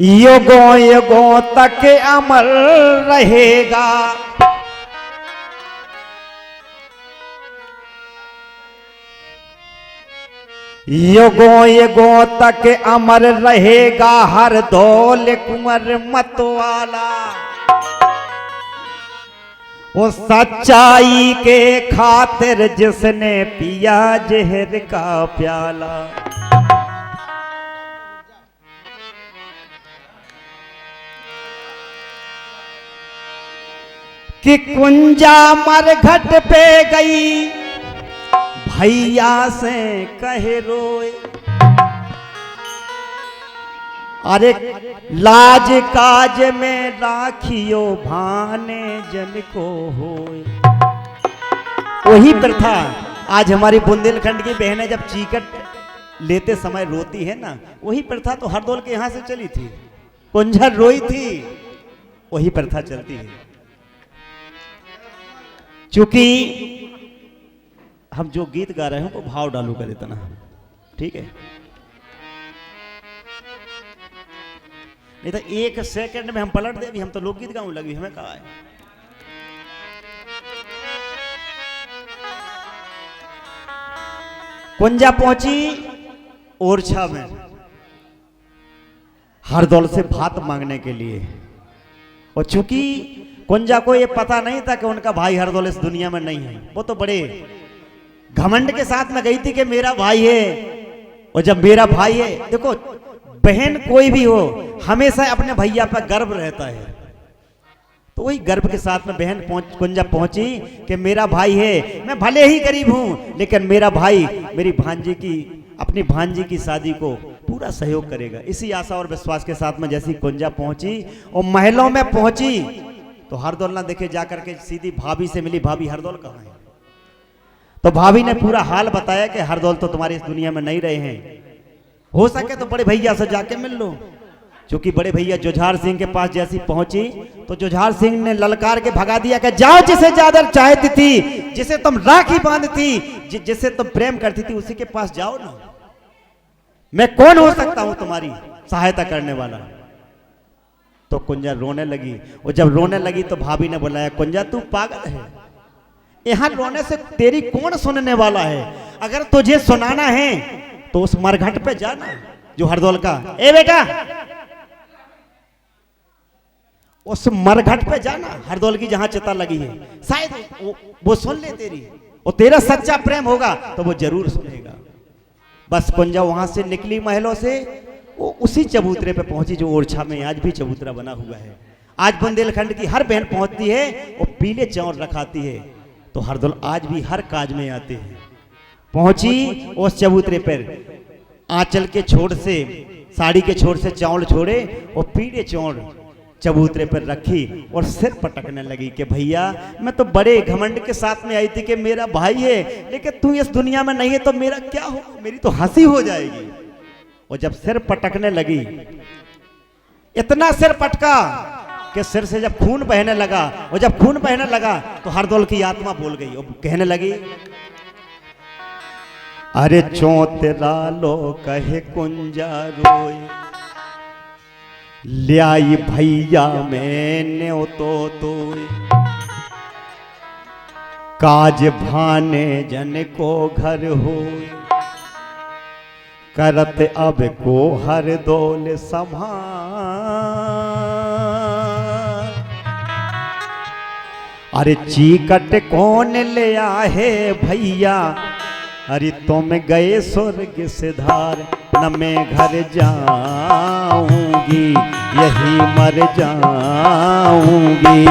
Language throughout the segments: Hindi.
युगों युगों तक अमर रहेगा। युगों युगों तक अमर रहेगा हरदौल कुंवर मतवाला। वो सच्चाई के खातिर जिसने पिया जहर का प्याला। कि कुंजा मरघट पे गई भैया से कहे रोए। अरे लाज काज में राखियो भाने जन को होए। वही प्रथा आज हमारी बुंदेलखंड की बहनें जब चीकट लेते समय रोती है ना, वही प्रथा तो हरदौल के यहां से चली थी। कुंजर रोई थी, वही प्रथा चलती है। चूंकि हम जो गीत गा रहे हैं वो भाव डालू कर इतना, ठीक है? नहीं तो एक सेकंड में हम पलट दे, हम तो लोकगीत गाऊं लगी, हमें कहा है। कुंजा पहुंची ओरछा में हरदौल से भात मांगने के लिए, और चूंकि कुंजा को ये पता नहीं था कि उनका भाई हरदौल इस दुनिया में नहीं है, वो तो बड़े घमंड के साथ में गई थी कि मेरा भाई है। और जब मेरा भाई है, देखो बहन कोई भी हो हमेशा अपने भैया पर गर्व रहता है, तो वही गर्व के साथ में बहन कुंजा पहुंची कि मेरा भाई है, मैं भले ही गरीब हूं लेकिन मेरा भाई मेरी भांजी की, अपनी भांजी की शादी को पूरा सहयोग करेगा। इसी आशा और विश्वास के साथ में जैसी कुंजा पहुंची और महलों में पहुंची तो हरदौल ना देखे जाकर के सीधी भाभी से मिली। भाभी हरदौल कहाँ है? तो भाभी ने पूरा हाल बताया कि हरदौल तो तुम्हारी इस दुनिया में नहीं रहे हैं, हो सके तो बड़े भैया से जाके मिल लो। क्योंकि बड़े भैया जुझार सिंह के पास जैसी पहुंची तो जुझार सिंह ने ललकार के भगा दिया कि जाओ, जिसे ज्यादा चाहती थी, जिसे तुम राखी बांधती, जिसे तुम प्रेम करती थी, उसी के पास जाओ ना। मैं कौन हो सकता हूं तुम्हारी सहायता करने वाला? तो कुंजा रोने लगी, और जब रोने लगी तो भाभी ने बुलाया, कुंजा तू पागल है, यहां रोने से तेरी कौन सुनने वाला है? अगर तुझे सुनाना है तो उस मरघट पे जाना जो हरदौल का। ए बेटा, उस मरघट पे जाना हरदौल की जहां चिता लगी है, शायद वो सुन ले तेरी, और तेरा सच्चा प्रेम होगा तो वो जरूर सुनेगा। बस कुंजा वहां से निकली महलों से, वो उसी चबूतरे पे पहुंची जो ओरछा में आज भी चबूतरा बना हुआ है। आज बुंदेलखंड की हर बहन पहुंचती है, वो पीले चावल रखाती है, तो हरदौल आज भी हर काज में आते हैं। पहुंची उस चबूतरे पर, आंचल के छोड़ से, साड़ी के छोड़ से चावल छोड़े और पीले चावल चबूतरे पर रखी और सिर पटकने लगी कि भैया मैं तो बड़े घमंड के साथ में आई थी कि मेरा भाई है, लेकिन तू इस दुनिया में नहीं है तो मेरा क्या हो, मेरी तो हंसी हो जाएगी। और जब सिर पटकने लगी, इतना सिर पटका कि सिर से जब खून बहने लगा, और जब खून बहने लगा तो हरदौल की आत्मा बोल गई और कहने लगी, अरे चौतरा लो कहे कुंजा रोए, ल्याई भैया मैंने तो काज भाने जन को घर होए, करत अब को हरदौल संभाल। अरे चीकट कौन ले आहे भैया, अरे तुम गए स्वर्ग से धार, न मैं घर जाऊंगी यही मर जाऊंगी।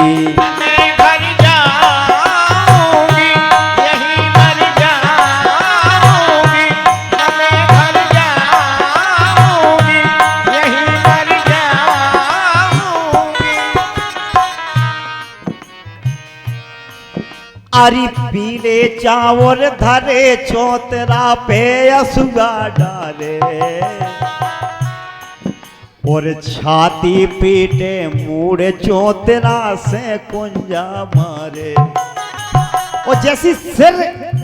अरे पीले चावल धरे चौतरा पे असुआ डाले, और छाती पीटे मुड़ चौतरा से कुंजा मारे। और जैसी सिर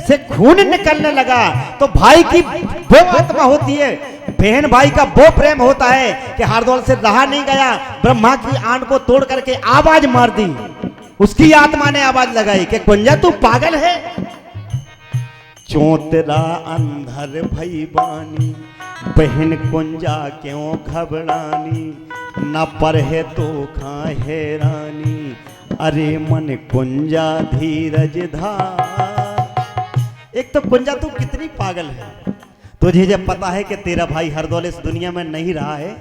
से खून निकलने लगा तो भाई की वो आत्मा होती है बहन भाई का वो प्रेम होता है कि हरदौल से रहा नहीं गया, ब्रह्मा की आंट को तोड़ करके आवाज मार दी। उसकी आत्मा ने आवाज लगाई कि कुंजा तू पागल है। चौतरा अंधर भई बानी, बहन कुंजा क्यों घबरानी, न पढ़े तो खाए रानी, अरे मन कुंजा धीरज धार। एक तो कुंजा तू कितनी पागल है, तुझे जब पता है कि तेरा भाई हरदौल इस दुनिया में नहीं रहा है,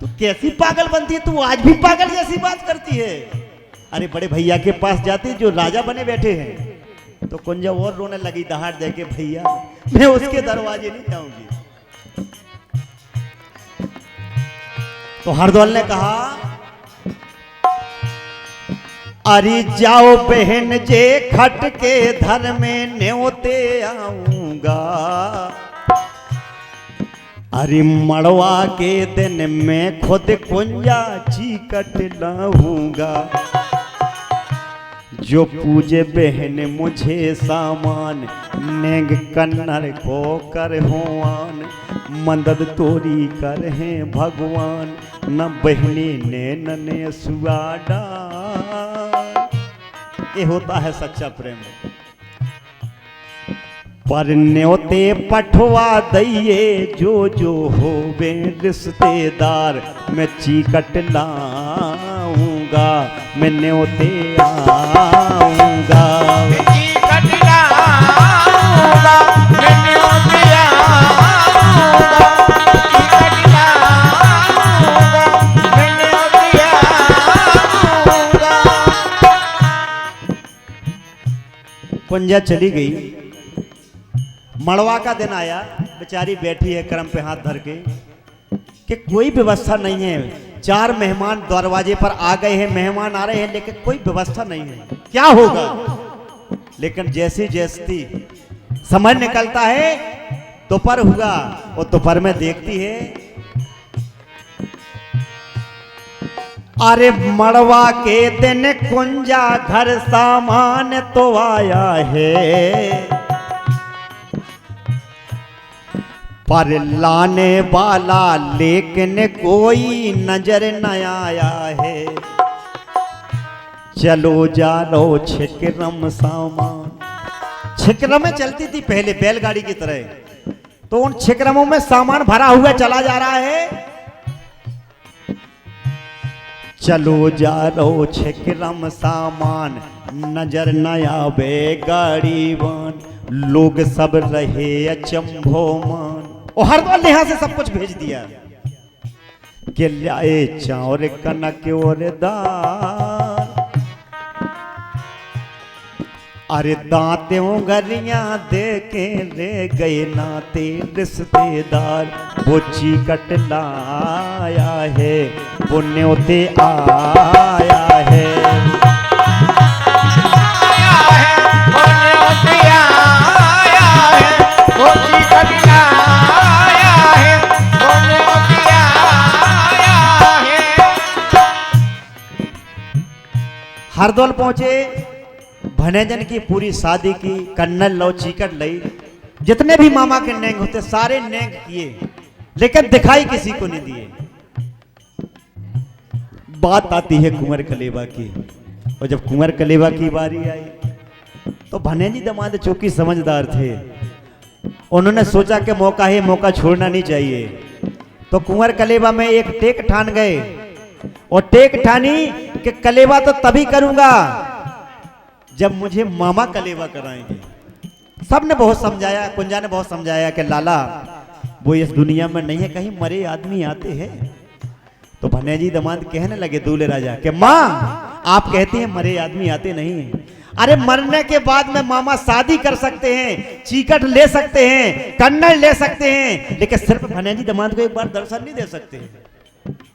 तू कैसी पागल बनती है, तू आज भी पागल जैसी बात करती है। अरे बड़े भैया के पास जाती जो राजा बने बैठे हैं, तो कुंजा और रोने लगी दहाड़ दे के, भैया मैं उसके दरवाजे नहीं जाऊंगी। तो हरदौल ने कहा अरे जाओ बहन जे खट के धर में न्योते आऊंगा, अरे मड़वा के दिन में खुद कुंजा चीकट लाऊंगा। जो पूजे बहन मुझे सामान, नेंग कन्नर को कर होवान, मदद तोरी कर हैं भगवान, न बहनी ने नने सुआडा। ये होता है सच्चा प्रेम। पर न्योते पठवा दइए जो जो हो बे रिश्तेदार, मैं चीकट लाऊंगा, मैं न्योते आऊंगा, मैं चीकट लाऊंगा, मैं न्योते आऊंगा, चीकट लाऊंगा, मैं न्योते आऊंगा। कुंजा चली गई। मड़वा का दिन आया, बेचारी बैठी है करम पे हाथ धर के कि कोई व्यवस्था नहीं है। 4 मेहमान दरवाजे पर आ गए हैं, मेहमान आ रहे हैं, लेकिन कोई व्यवस्था नहीं है, क्या होगा। लेकिन जैसी जैसी समय निकलता है, दोपहर हुआ और दोपहर में देखती है अरे मड़वा के दिन कुंजा घर सामान तो आया है, पर लाने वाला लेकिन कोई नजर न आया है। चलो जालो छिकरम सामान। छिकरम में चलती थी पहले बैलगाड़ी की तरह, तो उन छिकरमों में सामान भरा हुआ चला जा रहा है। चलो जालो छिकरम सामान, नजर न आवे गाड़ी वान, लोग सब रहे अचंभो मान। और हरदौल ने यहां से सब कुछ भेज दिया कि लाए चाउर कनक और दाल, अरे दांतों गरियां दे के ले गए नाते रिश्तेदार। वो चीकट लाया है, वो न्योते आया है, हरदौल पहुंचे। भनेजन की पूरी शादी की, कन्नल लो चीकट लई, जितने भी मामा के नेंग होते सारे नेंग किए, लेकिन दिखाई किसी को नहीं दिए। बात आती है कुंवर कलेवा की, और जब कुंवर कलेवा की बारी आई तो भनेजी दामाद चौकी समझदार थे, उन्होंने सोचा कि मौका है, मौका छोड़ना नहीं चाहिए। तो कुंवर कलेवा में एक टेक ठान गए, और टेक ठानी कि कलेवा तो तभी करूंगा जब मुझे मामा कलेवा कराएंगे। सबने बहुत समझाया, कुंजा ने बहुत समझाया कि लाला वो इस दुनिया में नहीं है, कहीं मरे आदमी आते हैं। तो भनेजी दामाद कहने लगे दूल्हे राजा कि माँ आप कहती हैं मरे आदमी आते नहीं हैं, अरे मरने के बाद में मामा शादी कर सकते हैं, चीकट ले सकते हैं, कन्नड़ ले सकते हैं, लेकिन सिर्फ भनेजी दामाद को एक बार दर्शन नहीं दे सकते।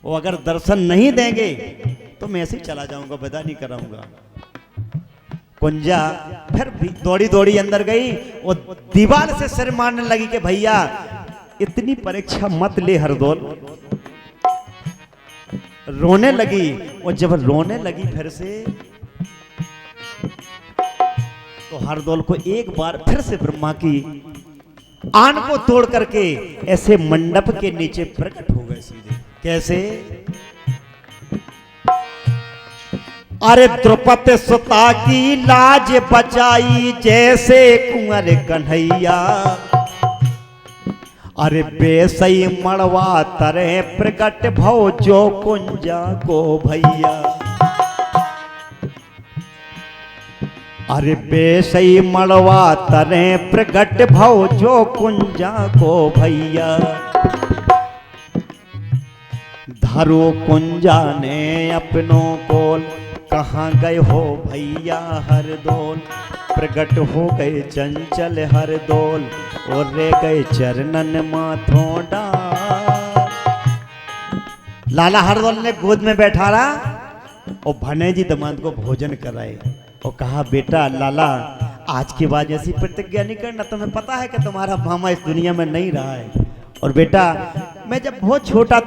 वो अगर दर्शन नहीं देंगे तो मैं ऐसे ही चला जाऊंगा, विदा नहीं कराऊंगा। कुंजा फिर दौड़ी दौड़ी अंदर गई और दीवार से सिर मारने लगी कि भैया इतनी परीक्षा मत ले हरदौल। रोने लगी, और जब रोने लगी फिर से, तो हरदौल को एक बार फिर से ब्रह्मा की आन को तोड़ करके ऐसे मंडप के नीचे प्रकट हो गए सीधे। कैसे? अरे द्रौपदी सुता की लाज बचाई जैसे कुंवर कन्हैया, अरे बेसई मड़वा तरह प्रकट भव जो कुंजा को भैया। अरे बेसई मड़वा तरह प्रकट भव जो कुंजा को भैया। धरो कुंजा ने अपनों को कहाँ गए हो भैया हरदोल, प्रकट हो गए चंचल हरदोल और रे गए चरणन माथों डाल। लाला हरदोल ने गोद में बैठा रहा और भने जी दामाद को भोजन कराए और कहा बेटा लाला आज के बाद ऐसी प्रतिज्ञा नहीं करना, तुम्हें पता है कि तुम्हारा मामा इस दुनिया में नहीं रहा है। और बेटा मैं जब बहुत छोटा